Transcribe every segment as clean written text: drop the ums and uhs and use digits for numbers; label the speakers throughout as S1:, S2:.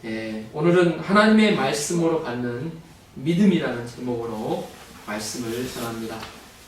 S1: 오늘은 하나님의 말씀으로 받는 믿음이라는 제목으로 말씀을 전합니다.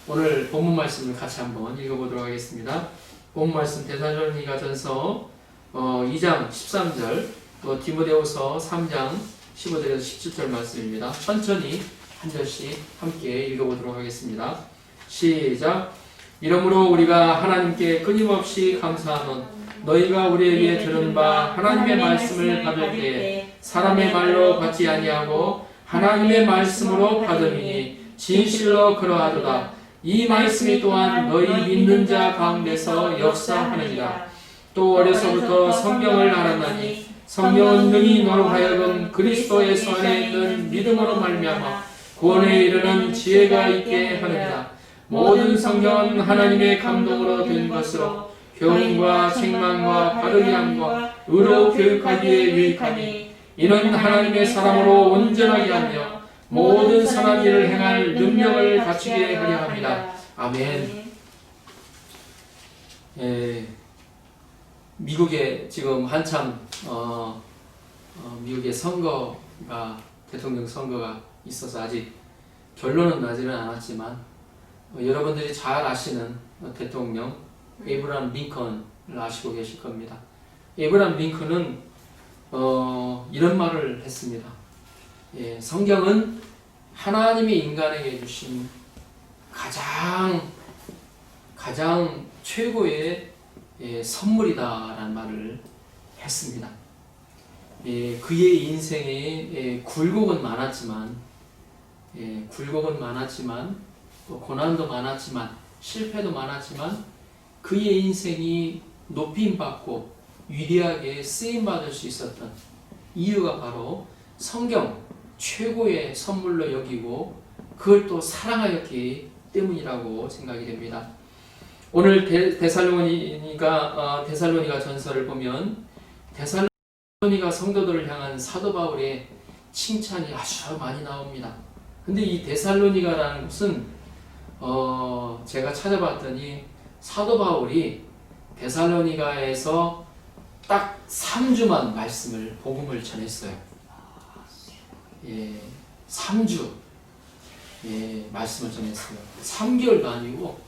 S1: 오늘 본문 말씀을 같이 한번 읽어보도록 하겠습니다. 본문 말씀 데살로니가전서 2장 13절, 또 디모데후서 3장 15절에서 17절 말씀입니다. 천천히 한 절씩 함께 읽어보도록 하겠습니다. 시작. 이러므로 우리가 하나님께 끊임없이 감사하노니 너희가 우리에게 들은 바 하나님의 말씀을 받을 때 사람의 말로 받지 아니하고 하나님의 말씀으로 받음이니 진실로 그러하도다. 이 말씀이 또한 너희 믿는 자 가운데서 역사하느니라. 또 어려서부터 성경을 알았나니 성경은 능히 너로 하여금 그리스도 예수 안에 있는 믿음으로 말미암아 구원에 이르는 지혜가 있게 하느니라. 모든 성경은 하나님의 감동으로 된 것으로 교훈과 책망과 바르게 함과 의로 교육하기에 유익하니 이는 하나님의 사람으로 온전하게 하며 모든 선한 일을 행할 능력을 갖추게 하려 합니다. 아멘. 미국에 지금 한참 미국의 선거가 대통령 선거가 있어서 아직 결론은 나지는 않았지만 여러분들이 잘 아시는 대통령 에이브라함 링컨을 아시고 계실 겁니다. 에이브라함 링컨은 이런 말을 했습니다. 성경은 하나님이 인간에게 주신 가장 최고의 선물이다라는 말을 했습니다. 그의 인생에 굴곡은 많았지만 또 고난도 많았지만 실패도 많았지만 그의 인생이 높임받고 위대하게 쓰임받을 수 있었던 이유가 바로 성경 최고의 선물로 여기고 그걸 또 사랑하였기 때문이라고 생각이 됩니다. 오늘 데살로니가 전서를 보면 데살로니가 성도들을 향한 사도 바울의 칭찬이 아주 많이 나옵니다. 근데 이 데살로니가라는 곳은 제가 찾아봤더니 사도 바울이 데살로니가에서 딱 3주만 복음을 전했어요. 3주 말씀을 전했어요. 3개월도 아니고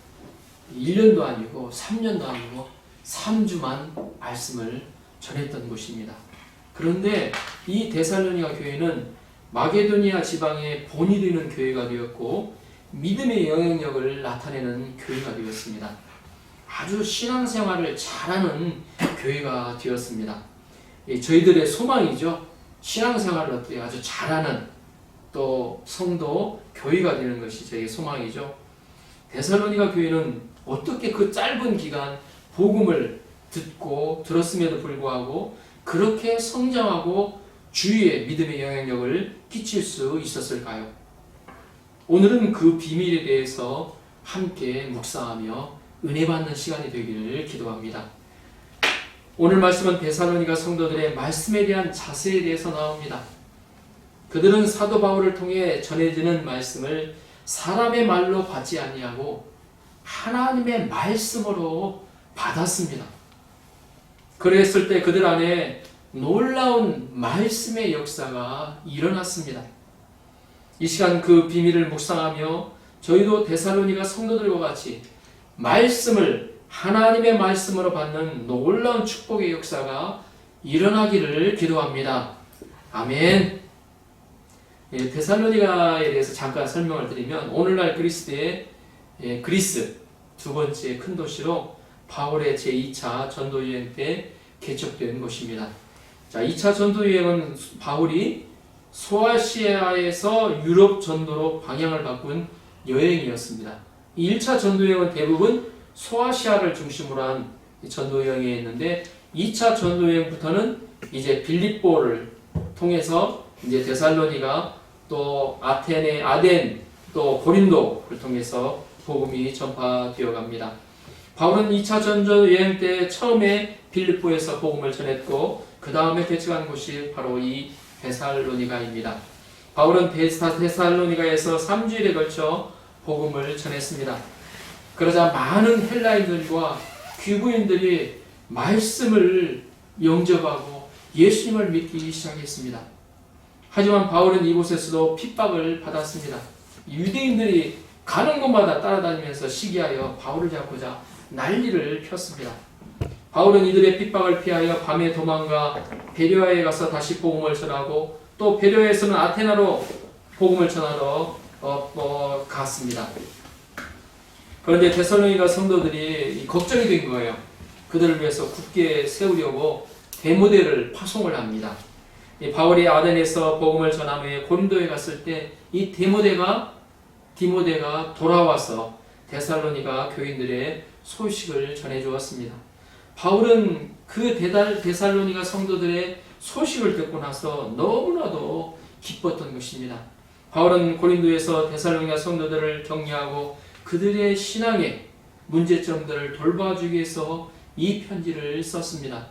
S1: 1년도 아니고 3년도 아니고 3주만 말씀을 전했던 곳입니다. 그런데 이 데살로니가 교회는 마게도니아 지방의 본이 되는 교회가 되었고 믿음의 영향력을 나타내는 교회가 되었습니다. 아주 신앙생활을 잘하는 교회가 되었습니다. 저희들의 소망이죠. 신앙생활을 어떻게 아주 잘하는 또 성도 교회가 되는 것이 저희의 소망이죠. 데살로니가 교회는 어떻게 그 짧은 기간 복음을 들었음에도 불구하고 그렇게 성장하고 주위에 믿음의 영향력을 끼칠 수 있었을까요? 오늘은 그 비밀에 대해서 함께 묵상하며 은혜 받는 시간이 되기를 기도합니다. 오늘 말씀은 데살로니가 성도들의 말씀에 대한 자세에 대해서 나옵니다. 그들은 사도 바울을 통해 전해지는 말씀을 사람의 말로 받지 아니하고 하나님의 말씀으로 받았습니다. 그랬을 때 그들 안에 놀라운 말씀의 역사가 일어났습니다. 이 시간 그 비밀을 묵상하며 저희도 데살로니가 성도들과 같이 말씀을 하나님의 말씀으로 받는 놀라운 축복의 역사가 일어나기를 기도합니다. 아멘. 데살로니가에 대해서 잠깐 설명을 드리면 오늘날 그리스 두 번째 큰 도시로 바울의 제2차 전도여행 때 개척된 곳입니다. 자, 2차 전도여행은 바울이 소아시아에서 유럽 전도로 방향을 바꾼 여행이었습니다. 1차 전도여행은 대부분 소아시아를 중심으로 한 전도여행이었는데 2차 전도여행부터는 이제 빌립보를 통해서 이제 데살로니가 또 아덴 또 고린도를 통해서 복음이 전파되어 갑니다. 바울은 2차 전도여행 때 처음에 빌립보에서 복음을 전했고 그 다음에 개척한 곳이 바로 이 데살로니가입니다. 바울은 데살로니가에서 3주일에 걸쳐 복음을 전했습니다. 그러자 많은 헬라인들과 귀부인들이 말씀을 영접하고 예수님을 믿기 시작했습니다. 하지만 바울은 이곳에서도 핍박을 받았습니다. 유대인들이 가는 곳마다 따라다니면서 시기하여 바울을 잡고자 난리를 폈습니다. 바울은 이들의 핍박을 피하여 밤에 도망가 베레아에 가서 다시 복음을 전하고 또 베레아에서는 아테나로 복음을 전하러 갔습니다. 그런데 데살로니가 성도들이 걱정이 된 거예요. 그들을 위해서 굳게 세우려고 데모데를 파송을 합니다. 바울이 아덴에서 복음을 전한 후에 고린도에 갔을 때 이 디모데가 돌아와서 데살로니가 교인들의 소식을 전해주었습니다. 바울은 그 데살로니가 성도들의 소식을 듣고 나서 너무나도 기뻤던 것입니다. 바울은 고린도에서 데살로니가 성도들을 격려하고 그들의 신앙의 문제점들을 돌봐주기 위해서 이 편지를 썼습니다.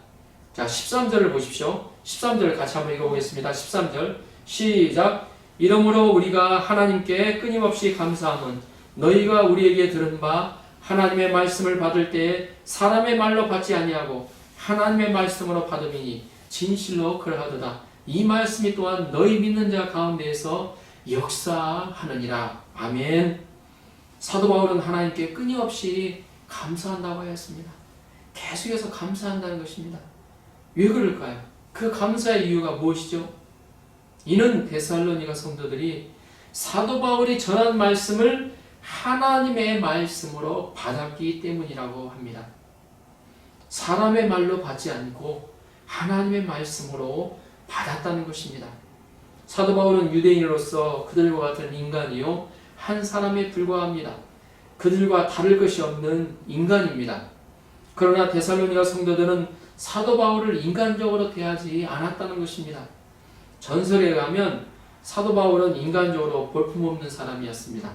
S1: 자, 13절을 보십시오. 13절 같이 한번 읽어보겠습니다. 13절 시작. 이러므로 우리가 하나님께 끊임없이 감사함은 너희가 우리에게 들은 바 하나님의 말씀을 받을 때에 사람의 말로 받지 아니하고 하나님의 말씀으로 받음이니 진실로 그러하도다. 이 말씀이 또한 너희 믿는 자 가운데에서 역사하느니라. 아멘. 사도 바울은 하나님께 끊임없이 감사한다고 하였습니다. 계속해서 감사한다는 것입니다. 왜 그럴까요? 그 감사의 이유가 무엇이죠? 이는 데살로니가 성도들이 사도 바울이 전한 말씀을 하나님의 말씀으로 받았기 때문이라고 합니다. 사람의 말로 받지 않고 하나님의 말씀으로 받았다는 것입니다. 사도 바울은 유대인으로서 그들과 같은 인간이요 한 사람에 불과합니다. 그들과 다를 것이 없는 인간입니다. 그러나 데살로니가 성도들은 사도 바울을 인간적으로 대하지 않았다는 것입니다. 전설에 의하면 사도 바울은 인간적으로 볼품없는 사람이었습니다.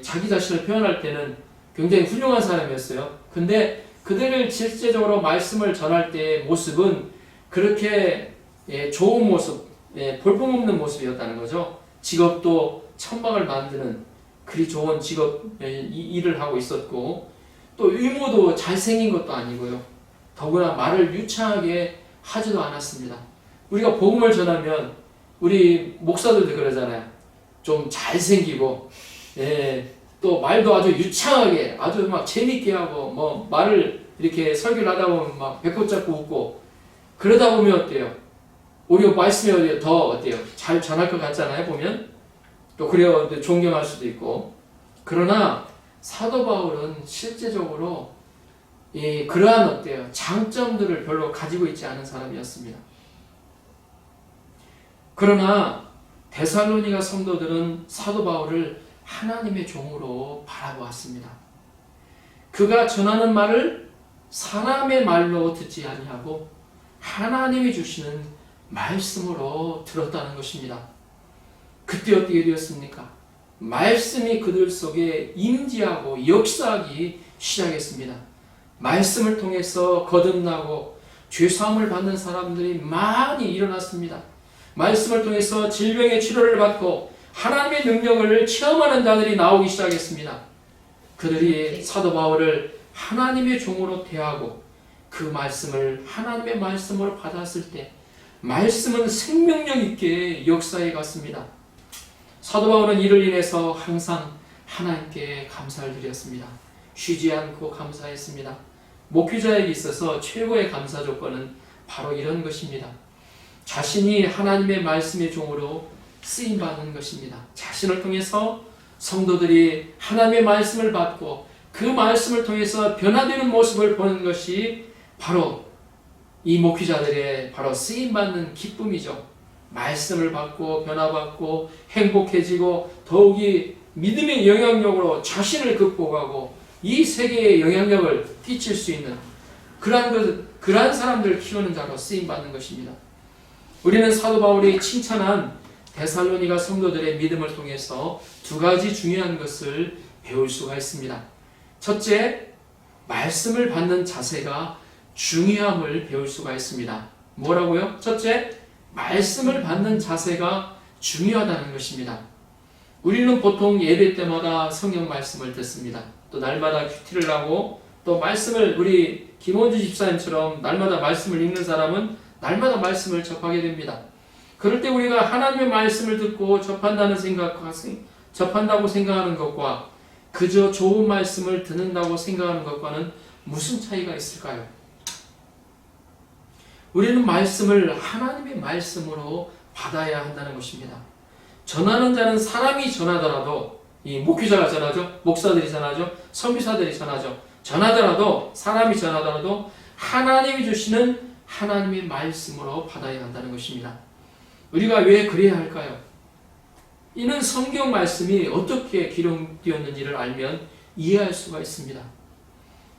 S1: 자기 자신을 표현할 때는 굉장히 훌륭한 사람이었어요. 근데 그들을 실제적으로 말씀을 전할 때의 모습은 그렇게 좋은 모습, 볼품없는 모습이었다는 거죠. 직업도 천막을 만드는 그리 좋은 직업 일을 하고 있었고 또 외모도 잘생긴 것도 아니고요. 더구나 말을 유창하게 하지도 않았습니다. 우리가 복음을 전하면 우리 목사들도 그러잖아요. 좀 잘생기고 또 말도 아주 유창하게 아주 막 재밌게 하고 뭐 말을 이렇게 설교를 하다 보면 막 배꼽 잡고 웃고 그러다 보면 어때요? 우리가 말씀이 더 어때요? 잘 전할 것 같잖아요. 보면 또 그래요. 존경할 수도 있고. 그러나 사도 바울은 실제적으로 그러한 어때요? 장점들을 별로 가지고 있지 않은 사람이었습니다. 그러나 데살로니가 성도들은 사도 바울을 하나님의 종으로 바라보았습니다. 그가 전하는 말을 사람의 말로 듣지 아니하고 하나님이 주시는 말씀으로 들었다는 것입니다. 그때 어떻게 되었습니까? 말씀이 그들 속에 임재하고 역사하기 시작했습니다. 말씀을 통해서 거듭나고 죄사함을 받는 사람들이 많이 일어났습니다. 말씀을 통해서 질병의 치료를 받고 하나님의 능력을 체험하는 자들이 나오기 시작했습니다. 그들이 사도 바울을 하나님의 종으로 대하고 그 말씀을 하나님의 말씀으로 받았을 때 말씀은 생명력 있게 역사해 갔습니다. 사도 바울은 이를 인해서 항상 하나님께 감사를 드렸습니다. 쉬지 않고 감사했습니다. 목회자에게 있어서 최고의 감사 조건은 바로 이런 것입니다. 자신이 하나님의 말씀의 종으로 쓰임받는 것입니다. 자신을 통해서 성도들이 하나님의 말씀을 받고 그 말씀을 통해서 변화되는 모습을 보는 것이 바로 이 목회자들의 바로 쓰임받는 기쁨이죠. 말씀을 받고 변화받고 행복해지고 더욱이 믿음의 영향력으로 자신을 극복하고 이 세계의 영향력을 끼칠 수 있는 그러한 사람들을 키우는 자로 쓰임받는 것입니다. 우리는 사도 바울이 칭찬한 데살로니가 성도들의 믿음을 통해서 두 가지 중요한 것을 배울 수가 있습니다. 첫째, 말씀을 받는 자세가 중요함을 배울 수가 있습니다. 뭐라고요? 첫째, 말씀을 받는 자세가 중요하다는 것입니다. 우리는 보통 예배 때마다 성경 말씀을 듣습니다. 또 날마다 큐티를 하고 또 말씀을 우리 김원주 집사님처럼 날마다 말씀을 읽는 사람은 날마다 말씀을 접하게 됩니다. 그럴 때 우리가 하나님의 말씀을 듣고 접한다고 생각하는 것과 그저 좋은 말씀을 듣는다고 생각하는 것과는 무슨 차이가 있을까요? 우리는 말씀을 하나님의 말씀으로 받아야 한다는 것입니다. 전하는 자는 사람이 전하더라도, 이 목회자가 전하죠, 목사들이 전하죠, 선교사들이 전하더라도 사람이 전하더라도 하나님이 주시는 하나님의 말씀으로 받아야 한다는 것입니다. 우리가 왜 그래야 할까요? 이는 성경 말씀이 어떻게 기록되었는지를 알면 이해할 수가 있습니다.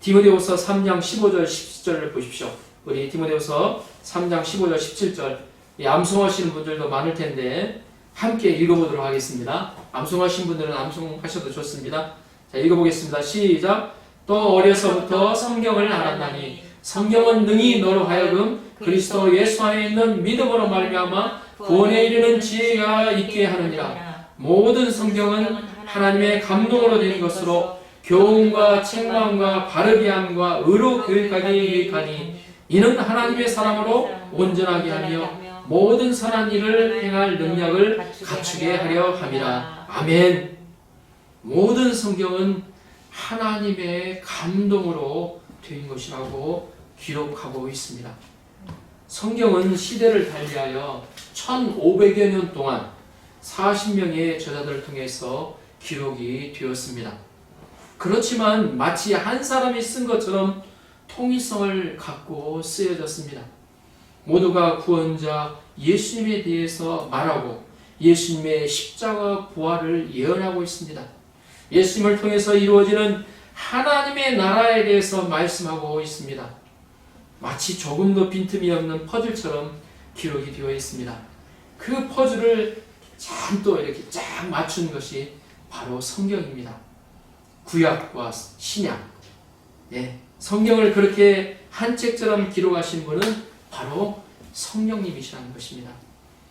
S1: 디모데후서 3장 15절 17절을 보십시오. 우리 디모데후서 3장 15절 17절, 암송하시는 분들도 많을 텐데 함께 읽어보도록 하겠습니다. 암송하신 분들은 암송하셔도 좋습니다. 자, 읽어보겠습니다. 시작. 또 어려서부터 성경을 알았나니 성경은 능히 너로 하여금 그리스도 예수 안에 있는 믿음으로 말미암아 구원에 이르는 지혜가 있게 하느니라. 모든 성경은 하나님의 감동으로 된 것으로 교훈과 책망과 바르게 함과 의로 교육하기 유익하니 이는 하나님의 사람으로 온전하게 하며 모든 선한 일을 행할 능력을 갖추게 하려 함이라. 아멘. 모든 성경은 하나님의 감동으로 된 것이라고 기록하고 있습니다. 성경은 시대를 달리하여 1500여 년 동안 40명의 저자들을 통해서 기록이 되었습니다. 그렇지만 마치 한 사람이 쓴 것처럼 통일성을 갖고 쓰여졌습니다. 모두가 구원자 예수님에 대해서 말하고 예수님의 십자가 부활을 예언하고 있습니다. 예수님을 통해서 이루어지는 하나님의 나라에 대해서 말씀하고 있습니다. 마치 조금도 빈틈이 없는 퍼즐처럼 기록이 되어 있습니다. 그 퍼즐을 참 또 이렇게 쫙 맞춘 것이 바로 성경입니다. 구약과 신약. 네, 성경을 그렇게 한 책처럼 기록하신 분은 바로 성령님이시라는 것입니다.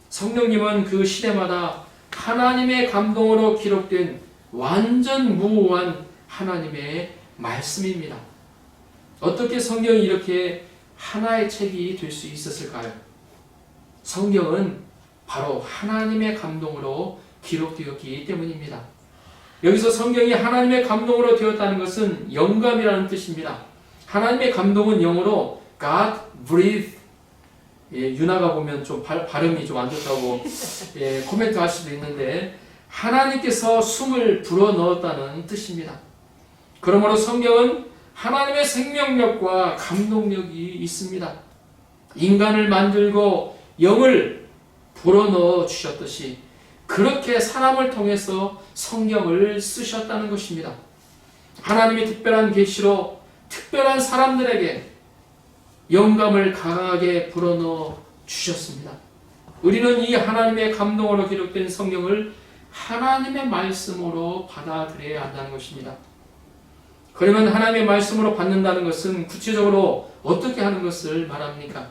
S1: 성령님은 그 시대마다 하나님의 감동으로 기록된 완전 무오한 하나님의 말씀입니다. 어떻게 성경이 이렇게 하나의 책이 될 수 있었을까요? 성경은 바로 하나님의 감동으로 기록되었기 때문입니다. 여기서 성경이 하나님의 감동으로 되었다는 것은 영감이라는 뜻입니다. 하나님의 감동은 영어로 God breathed. 유나가 보면 좀 발음이 좀 안 좋다고 코멘트 할 수도 있는데 하나님께서 숨을 불어넣었다는 뜻입니다. 그러므로 성경은 하나님의 생명력과 감동력이 있습니다. 인간을 만들고 영을 불어넣어 주셨듯이 그렇게 사람을 통해서 성경을 쓰셨다는 것입니다. 하나님의 특별한 계시로 특별한 사람들에게 영감을 강하게 불어넣어 주셨습니다. 우리는 이 하나님의 감동으로 기록된 성경을 하나님의 말씀으로 받아들여야 한다는 것입니다. 그러면 하나님의 말씀으로 받는다는 것은 구체적으로 어떻게 하는 것을 말합니까?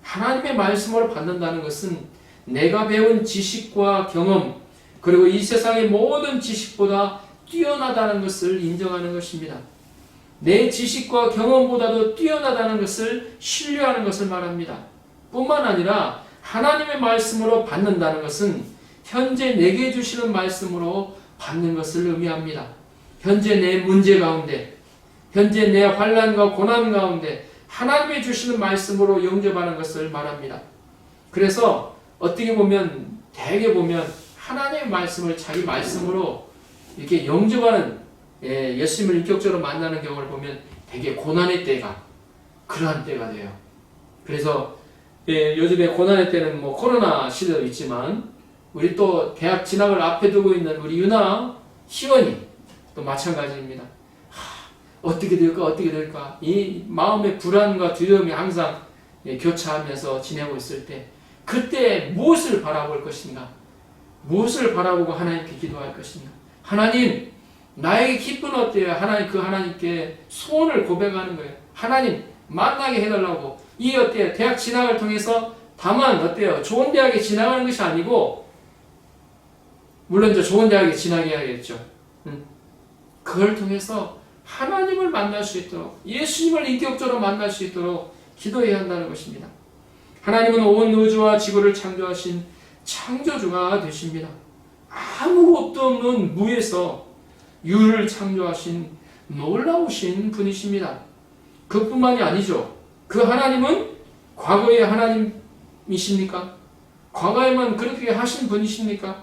S1: 하나님의 말씀으로 받는다는 것은 내가 배운 지식과 경험 그리고 이 세상의 모든 지식보다 뛰어나다는 것을 인정하는 것입니다. 내 지식과 경험보다도 뛰어나다는 것을 신뢰하는 것을 말합니다. 뿐만 아니라 하나님의 말씀으로 받는다는 것은 현재 내게 주시는 말씀으로 받는 것을 의미합니다. 현재 내 문제 가운데, 현재 내 환난과 고난 가운데 하나님이 주시는 말씀으로 영접하는 것을 말합니다. 그래서 어떻게 보면 대개 보면 하나님의 말씀을 자기 말씀으로 이렇게 영접하는 예수님을 인격적으로 만나는 경우를 보면 되게 고난의 때가 그러한 때가 돼요. 그래서 요즘에 고난의 때는 뭐 코로나 시대도 있지만 우리 또 대학 진학을 앞에 두고 있는 우리 유나 희원이 또 마찬가지입니다. 어떻게 될까 이 마음의 불안과 두려움이 항상 교차하면서 지내고 있을 때 그때 무엇을 바라볼 것인가, 무엇을 바라보고 하나님께 기도할 것인가. 하나님, 나에게 기쁨은 어때요? 하나님, 그 하나님께 소원을 고백하는 거예요. 하나님, 만나게 해달라고. 이 어때요? 대학 진학을 통해서 다만 어때요? 좋은 대학에 진학하는 것이 아니고, 물론 이제 좋은 대학에 진학해야겠죠. 그걸 통해서 하나님을 만날 수 있도록, 예수님을 인격적으로 만날 수 있도록 기도해야 한다는 것입니다. 하나님은 온 우주와 지구를 창조하신 창조주가 되십니다. 아무것도 없는 무에서 유를 창조하신 놀라우신 분이십니다. 그뿐만이 아니죠. 그 하나님은 과거의 하나님이십니까? 과거에만 그렇게 하신 분이십니까?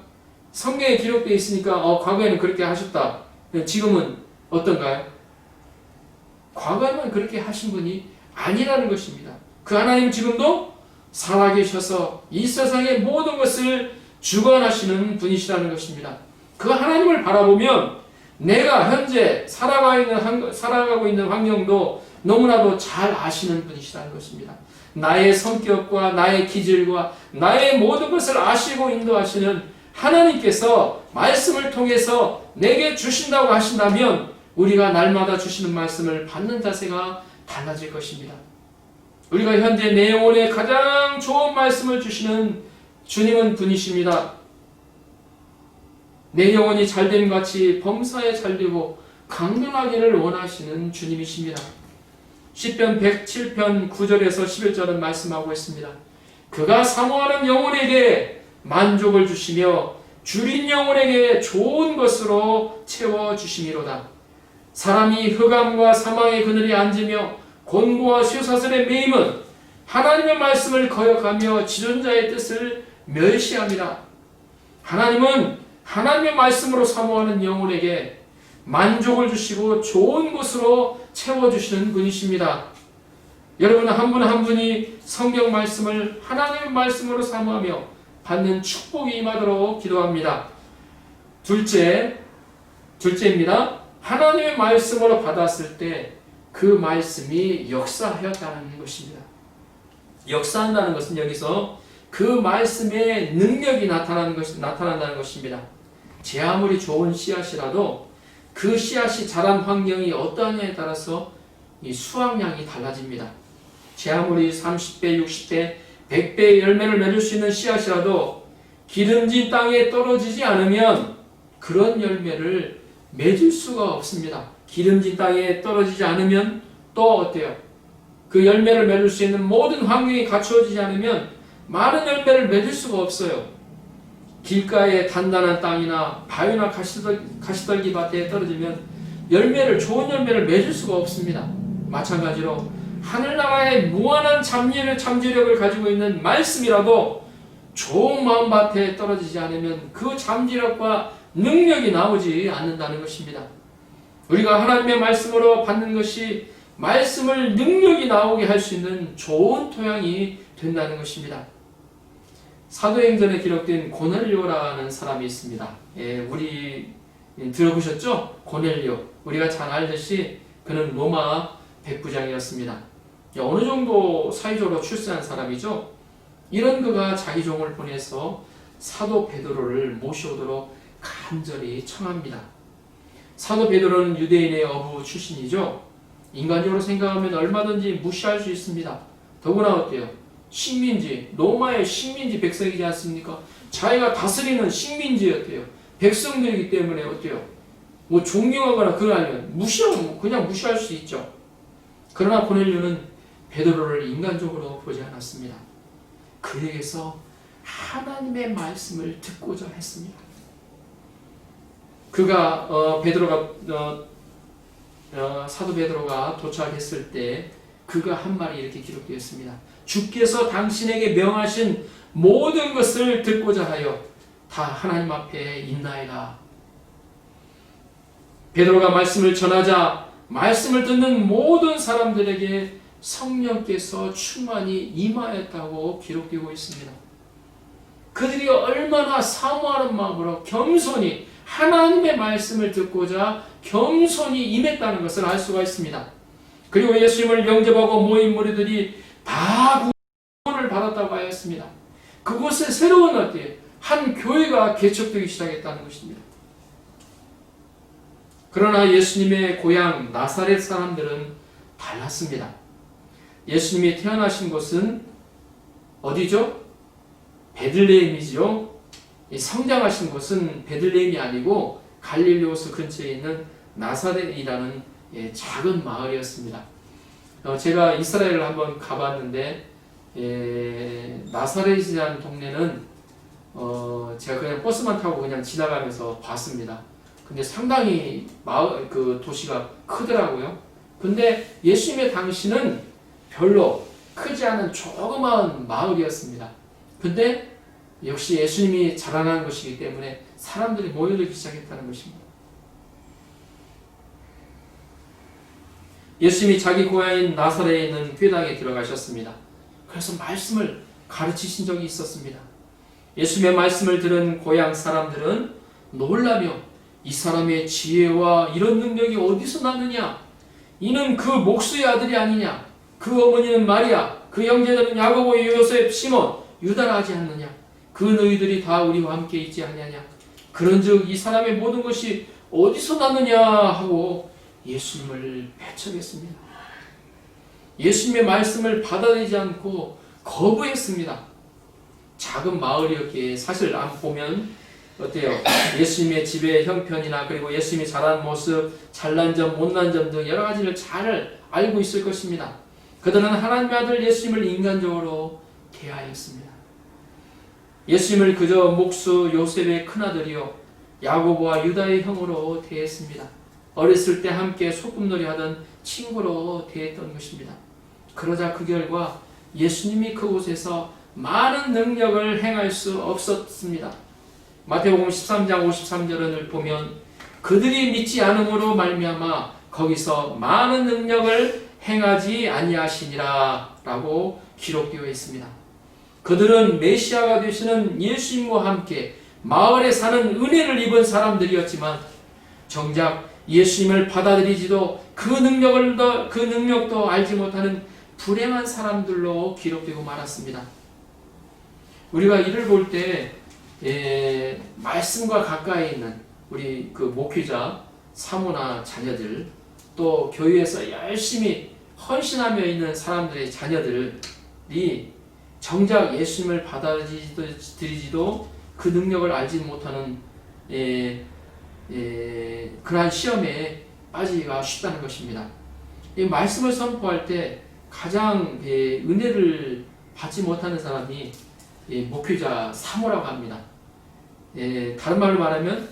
S1: 성경에 기록되어 있으니까 과거에는 그렇게 하셨다. 지금은 어떤가요? 과거에만 그렇게 하신 분이 아니라는 것입니다. 그 하나님은 지금도 살아계셔서 이 세상의 모든 것을 주관하시는 분이시라는 것입니다. 그 하나님을 바라보면 내가 현재 살아가고 있는 환경도 너무나도 잘 아시는 분이시라는 것입니다. 나의 성격과 나의 기질과 나의 모든 것을 아시고 인도하시는 하나님께서 말씀을 통해서 내게 주신다고 하신다면 우리가 날마다 주시는 말씀을 받는 자세가 달라질 것입니다. 우리가 현재 내 영혼에 가장 좋은 말씀을 주시는 주님은 분이십니다. 내 영혼이 잘됨 같이 범사에 잘되고 강건하기를 원하시는 주님이십니다. 시편 107편 9절에서 11절은 말씀하고 있습니다. 그가 사모하는 영혼에게 만족을 주시며 줄인 영혼에게 좋은 것으로 채워주심이로다. 사람이 흑암과 사망의 그늘에 앉으며 곤고와 쇠사슬에 매임은 하나님의 말씀을 거역하며 지존자의 뜻을 멸시합니다. 하나님은 하나님의 말씀으로 사모하는 영혼에게 만족을 주시고 좋은 것으로 채워주시는 분이십니다. 여러분 한 분 한 분이 성경 말씀을 하나님의 말씀으로 사모하며 받는 축복이 임하도록 기도합니다. 둘째입니다. 하나님의 말씀으로 받았을 때 그 말씀이 역사하였다는 것입니다. 역사한다는 것은 여기서 그 말씀의 능력이 나타난다는 것입니다. 제 아무리 좋은 씨앗이라도 그 씨앗이 자란 환경이 어떠하냐에 따라서 이 수확량이 달라집니다. 제 아무리 30배, 60배, 100배의 열매를 맺을 수 있는 씨앗이라도 기름진 땅에 떨어지지 않으면 그런 열매를 맺을 수가 없습니다. 기름진 땅에 떨어지지 않으면 또 어때요? 그 열매를 맺을 수 있는 모든 환경이 갖추어지지 않으면 많은 열매를 맺을 수가 없어요. 길가에 단단한 땅이나 바위나 가시떨기 밭에 떨어지면 좋은 열매를 맺을 수가 없습니다. 마찬가지로 하늘나라의 무한한 잠재력을 가지고 있는 말씀이라도 좋은 마음밭에 떨어지지 않으면 그 잠재력과 능력이 나오지 않는다는 것입니다. 우리가 하나님의 말씀으로 받는 것이 말씀을 능력이 나오게 할 수 있는 좋은 토양이 된다는 것입니다. 사도행전에 기록된 고넬료라는 사람이 있습니다. 우리 들어보셨죠? 고넬료. 우리가 잘 알듯이 그는 로마 백부장이었습니다. 어느 정도 사회적으로 출세한 사람이죠. 이런 그가 자기 종을 보내서 사도 베드로를 모셔오도록 간절히 청합니다. 사도 베드로는 유대인의 어부 출신이죠. 인간적으로 생각하면 얼마든지 무시할 수 있습니다. 더구나 어때요? 로마의 식민지 백성이지 않습니까? 자기가 다스리는 식민지였대요. 백성들이기 때문에 어때요? 존경하거나 그러면 그냥 무시할 수 있죠. 그러나 고넬료는 베드로를 인간적으로 보지 않았습니다. 그에게서 하나님의 말씀을 듣고자 했습니다. 사도 베드로가 도착했을 때 그가 한 말이 이렇게 기록되었습니다. 주께서 당신에게 명하신 모든 것을 듣고자 하여 다 하나님 앞에 있나이다. 베드로가 말씀을 전하자 말씀을 듣는 모든 사람들에게 성령께서 충만히 임하였다고 기록되고 있습니다. 그들이 얼마나 사모하는 마음으로 겸손히 하나님의 말씀을 듣고자 겸손히 임했다는 것을 알 수가 있습니다. 그리고 예수님을 영접하고 모인 무리들이 다 구원을 받았다고 하였습니다. 그곳에 새로운 한 교회가 개척되기 시작했다는 것입니다. 그러나 예수님의 고향 나사렛 사람들은 달랐습니다. 예수님이 태어나신 곳은 어디죠? 베들레헴이죠. 성장하신 곳은 베들레헴이 아니고 갈릴리호수 근처에 있는 나사렛이라는 작은 마을이었습니다. 제가 이스라엘을 한번 가봤는데 나사렛이라는 동네는 제가 그냥 버스만 타고 그냥 지나가면서 봤습니다. 근데 상당히 그 도시가 크더라고요. 근데 예수님의 당시는 별로 크지 않은 조그마한 마을이었습니다. 근데 역시 예수님이 자라나는 것이기 때문에 사람들이 모여들기 시작했다는 것입니다. 예수님이 자기 고향인 나사렛에 있는 회당에 들어가셨습니다. 그래서 말씀을 가르치신 적이 있었습니다. 예수님의 말씀을 들은 고향 사람들은 놀라며 이 사람의 지혜와 이런 능력이 어디서 나느냐? 이는 그 목수의 아들이 아니냐? 그 어머니는 마리아, 그 형제들은 야고보, 요셉, 시몬, 유다라 하지 않느냐? 그 너희들이 다 우리와 함께 있지 않냐냐? 그런즉 이 사람의 모든 것이 어디서 나느냐 하고 예수님을 배척했습니다. 예수님의 말씀을 받아들이지 않고 거부했습니다. 작은 마을이었기에 사실 안 보면 어때요? 예수님의 집의 형편이나 그리고 예수님이 자란 모습, 잘난 점, 못난 점 등 여러 가지를 잘 알고 있을 것입니다. 그들은 하나님의 아들 예수님을 인간적으로 대하였습니다. 예수님을 그저 목수 요셉의 큰아들이요 야고보와 유다의 형으로 대했습니다. 어렸을 때 함께 소꿉놀이 하던 친구로 대했던 것입니다. 그러자 그 결과 예수님이 그곳에서 많은 능력을 행할 수 없었습니다. 마태복음 13장 53절을 보면 그들이 믿지 않음으로 말미암아 거기서 많은 능력을 행하지 아니하시니라 라고 기록되어 있습니다. 그들은 메시아가 되시는 예수님과 함께 마을에 사는 은혜를 입은 사람들이었지만 정작 예수님을 받아들이지도 그 능력도 알지 못하는 불행한 사람들로 기록되고 말았습니다. 우리가 이를 볼 때 말씀과 가까이 있는 우리 그 목회자, 사모나 자녀들, 또 교회에서 열심히 헌신하며 있는 사람들의 자녀들이 정작 예수님을 받아들이지도 그 능력을 알지 못하는 그러한 시험에 빠지기가 쉽다는 것입니다. 이 말씀을 선포할 때 가장 은혜를 받지 못하는 사람이 목회자 사모라고 합니다. 다른 말로 말하면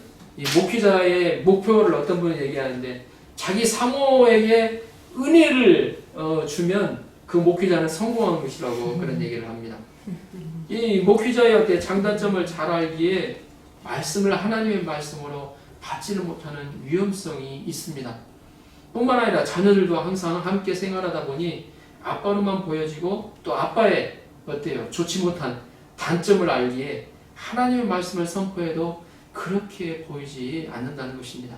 S1: 목회자의 목표를 어떤 분이 얘기하는데 자기 사모에게 은혜를 주면 그 목회자는 성공한 것이라고 그런 얘기를 합니다. 이 목회자의 어떤 장단점을 잘 알기에 말씀을 하나님의 말씀으로 받지를 못하는 위험성이 있습니다. 뿐만 아니라 자녀들도 항상 함께 생활하다 보니 아빠로만 보여지고 또 아빠의 좋지 못한 단점을 알기에 하나님의 말씀을 선포해도 그렇게 보이지 않는다는 것입니다.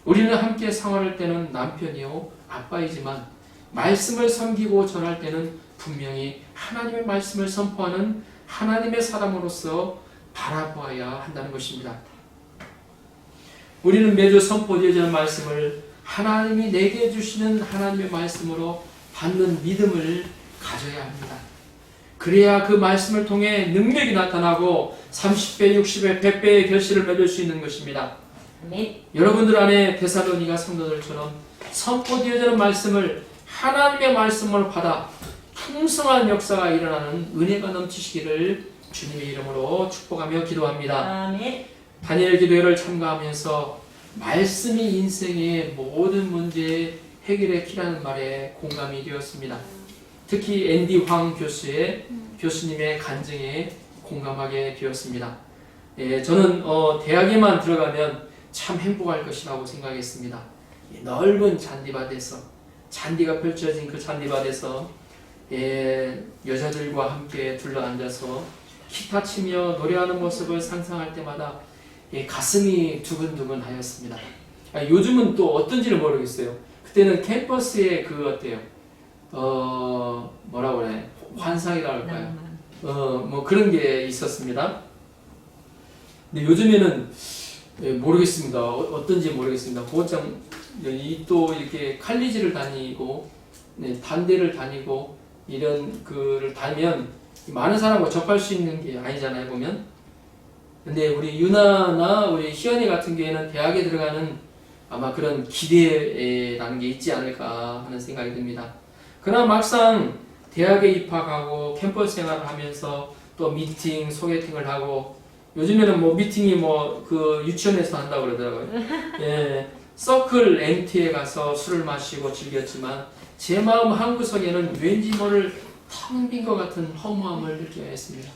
S1: 우리는 함께 생활할 때는 남편이요 아빠이지만 말씀을 섬기고 전할 때는 분명히 하나님의 말씀을 선포하는 하나님의 사람으로서 바라보아야 한다는 것입니다. 우리는 매주 선포되어지는 말씀을 하나님이 내게 주시는 하나님의 말씀으로 받는 믿음을 가져야 합니다. 그래야 그 말씀을 통해 능력이 나타나고 30배, 60배, 100배의 결실을 맺을 수 있는 것입니다. 네. 여러분들 안에 데살로니가 성도들처럼 선포되어지는 말씀을 하나님의 말씀을 받아 풍성한 역사가 일어나는 은혜가 넘치시기를 주님의 이름으로 축복하며 기도합니다. 아멘. 다니엘 기도회를 참가하면서 말씀이 인생의 모든 문제의 해결의 키라는 말에 공감이 되었습니다. 특히 앤디 황 교수님의 간증에 공감하게 되었습니다. 저는 대학에만 들어가면 참 행복할 것이라고 생각했습니다. 넓은 잔디밭에서 잔디가 펼쳐진 그 잔디밭에서 여자들과 함께 둘러앉아서 기타 치며 노래하는 모습을 상상할 때마다 가슴이 두근두근 하였습니다. 요즘은 또 어떤지를 모르겠어요. 그때는 캠퍼스에 뭐라고 그래? 환상이라고 할까요? 뭐 그런 게 있었습니다. 근데 요즘에는 모르겠습니다. 어떤지 모르겠습니다. 고참 또 이렇게 칼리지를 다니고 단대를 다니고 이런 그를 다니면 많은 사람과 접할 수 있는 게 아니잖아요, 보면. 근데 우리 유나나 우리 희연이 같은 경우에는 대학에 들어가는 아마 그런 기대라는 게 있지 않을까 하는 생각이 듭니다. 그러나 막상 대학에 입학하고 캠퍼스 생활을 하면서 또 미팅, 소개팅을 하고 요즘에는 뭐 미팅이 뭐 그 유치원에서 한다고 그러더라고요. 예, 서클 MT에 가서 술을 마시고 즐겼지만 제 마음 한구석에는 왠지 모를 텅 빈 것 같은 허무함을 느껴야 했습니다.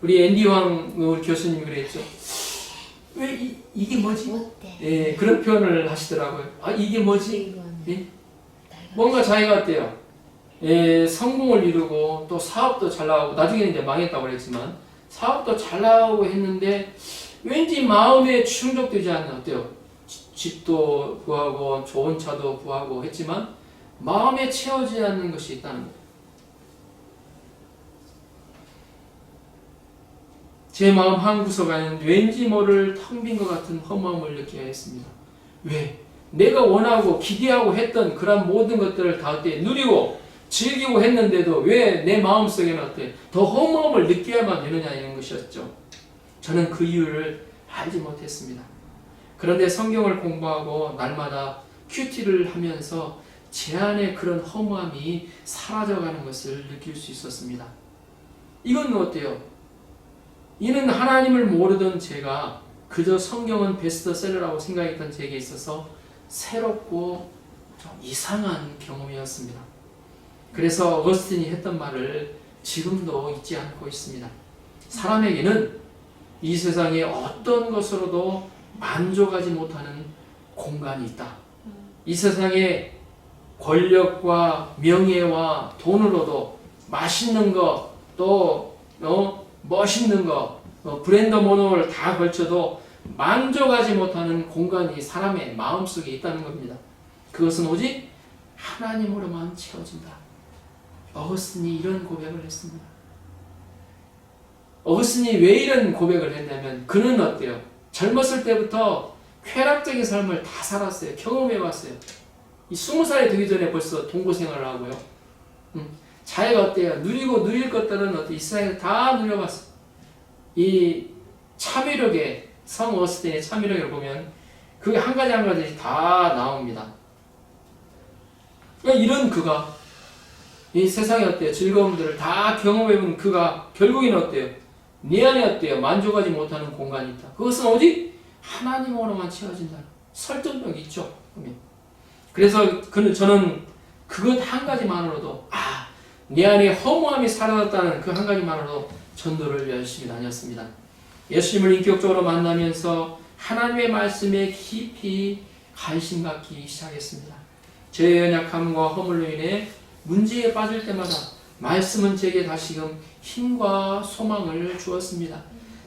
S1: 우리 앤디 황 우리 교수님이 그랬죠. 왜 이게 뭐지? 예, 그런 표현을 하시더라고요. 아, 이게 뭐지? 예? 뭔가 자기가 어때요? 예, 성공을 이루고 또 사업도 잘 나가고 나중에는 이제 망했다고 그랬지만 사업도 잘 나가고 했는데 왠지 마음에 충족되지 않는 어때요? 집도 구하고 좋은 차도 구하고 했지만 마음에 채워지지 않는 것이 있다는 거예요. 제 마음 한구석에는 왠지 모를 텅 빈 것 같은 허무함을 느껴야 했습니다. 왜? 내가 원하고 기대하고 했던 그런 모든 것들을 다 어때 누리고 즐기고 했는데도 왜 내 마음속에는 어때 더 허무함을 느껴야만 되느냐 이런 것이었죠. 저는 그 이유를 알지 못했습니다. 그런데 성경을 공부하고 날마다 큐티를 하면서 제 안에 그런 허무함이 사라져가는 것을 느낄 수 있었습니다. 이건 어때요? 이는 하나님을 모르던 제가 그저 성경은 베스트셀러라고 생각했던 제게 있어서 새롭고 좀 이상한 경험이었습니다. 그래서 어거스틴이 했던 말을 지금도 잊지 않고 있습니다. 사람에게는 이 세상의 어떤 것으로도 만족하지 못하는 공간이 있다. 이 세상에 권력과 명예와 돈으로도 맛있는 거, 또 멋있는 거, 브랜드 모노를 다 걸쳐도 만족하지 못하는 공간이 사람의 마음속에 있다는 겁니다. 그것은 오직 하나님으로만 채워진다. 어거스틴이 이런 고백을 했습니다. 어거스틴이 왜 이런 고백을 했냐면 그는 어때요? 젊었을 때부터 쾌락적인 삶을 다 살았어요. 경험해봤어요. 이 20살이 되기 전에 벌써 동거 생활을 하고요. 자기가 어때요? 누리고 누릴 것들은 어때? 이 세상에 다 누려봤어요. 이 참의력의 성 어거스틴의 참의력을 보면 그게 한 가지 한 가지 다 나옵니다. 그러니까 이런 그가 이 세상에 어때요? 즐거움들을 다 경험해본 그가 결국에는 어때요? 내 안에 어때요? 만족하지 못하는 공간이 있다. 그것은 오직 하나님으로만 채워진다. 설득력이 있죠. 그래서 저는 그것 한 가지만으로도 내 안에 허무함이 사라졌다는 그 한 가지만으로도 전도를 열심히 다녔습니다. 예수님을 인격적으로 만나면서 하나님의 말씀에 깊이 관심 갖기 시작했습니다. 제 연약함과 허물로 인해 문제에 빠질 때마다 말씀은 제게 다시금 힘과 소망을 주었습니다.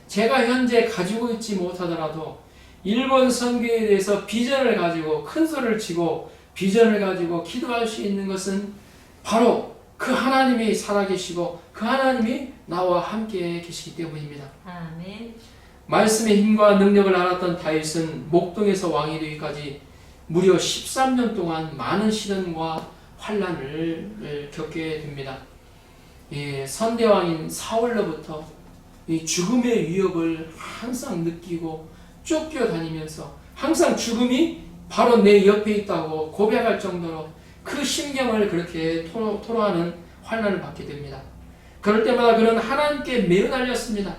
S1: 제가 현재 가지고 있지 못하더라도 일본 선교에 대해서 비전을 가지고 큰 소리를 치고 비전을 가지고 기도할 수 있는 것은 바로 그 하나님이 살아계시고 그 하나님이 나와 함께 계시기 때문입니다.
S2: 아멘.
S1: 말씀의 힘과 능력을 알았던 다윗은 목동에서 왕이 되기까지 무려 13년 동안 많은 시련과 환난을 겪게 됩니다. 선대왕인 사울로부터 이 죽음의 위협을 항상 느끼고 쫓겨다니면서 항상 죽음이 바로 내 옆에 있다고 고백할 정도로 그 심경을 그렇게 토로하는 환난을 받게 됩니다. 그럴 때마다 그는 하나님께 매우 달렸습니다.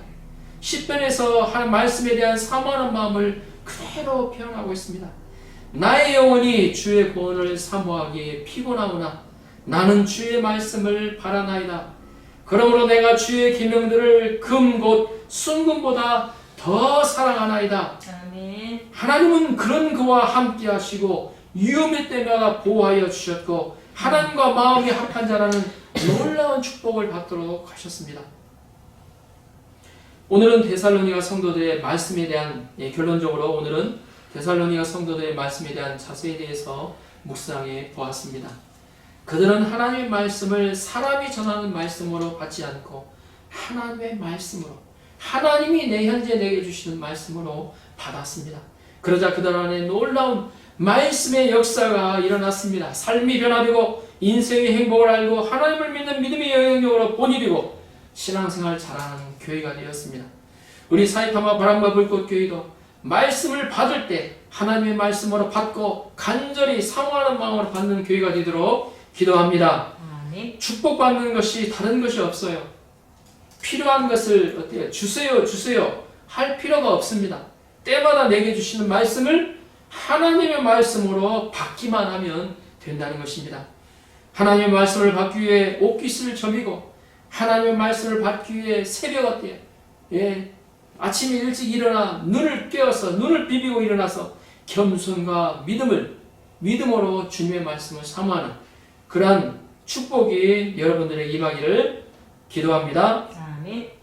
S1: 시편에서 말씀에 대한 사모하는 마음을 그대로 표현하고 있습니다. 나의 영혼이 주의 구원을 사모하기에 피곤하구나. 나는 주의 말씀을 바라나이다. 그러므로 내가 주의 계명들을 금 곧 순금보다 더 사랑하나이다.
S2: 아멘.
S1: 하나님은 그런 그와 함께 하시고 위험할 때마다 보호하여 주셨고 하나님과 마음이 합한 자라는 놀라운 축복을 받도록 하셨습니다. 오늘은 데살로니가 성도들의 말씀에 대한 결론적으로 오늘은 데살로니가 성도들의 말씀에 대한 자세에 대해서 묵상해 보았습니다. 그들은 하나님의 말씀을 사람이 전하는 말씀으로 받지 않고 하나님의 말씀으로 하나님이 내 현재 내게 주시는 말씀으로 받았습니다. 그러자 그들 안에 놀라운 말씀의 역사가 일어났습니다. 삶이 변화되고 인생의 행복을 알고 하나님을 믿는 믿음의 영향력으로 본일이고 신앙생활 잘하는 교회가 되었습니다. 우리 사이타마 바람과 불꽃 교회도 말씀을 받을 때 하나님의 말씀으로 받고 간절히 사모하는 마음으로 받는 교회가 되도록 기도합니다.
S2: 아멘.
S1: 축복받는 것이 다른 것이 없어요. 필요한 것을 어때요? 주세요, 주세요 할 필요가 없습니다. 때마다 내게 주시는 말씀을 하나님의 말씀으로 받기만 하면 된다는 것입니다. 하나님의 말씀을 받기 위해 옷깃을 저미고 하나님의 말씀을 받기 위해 새벽 어때요? 예, 아침에 일찍 일어나 눈을 깨어서 눈을 비비고 일어나서 겸손과 믿음으로 주님의 말씀을 사모하는 그러한 축복이 여러분들에게 임하기를 기도합니다.
S2: 아멘.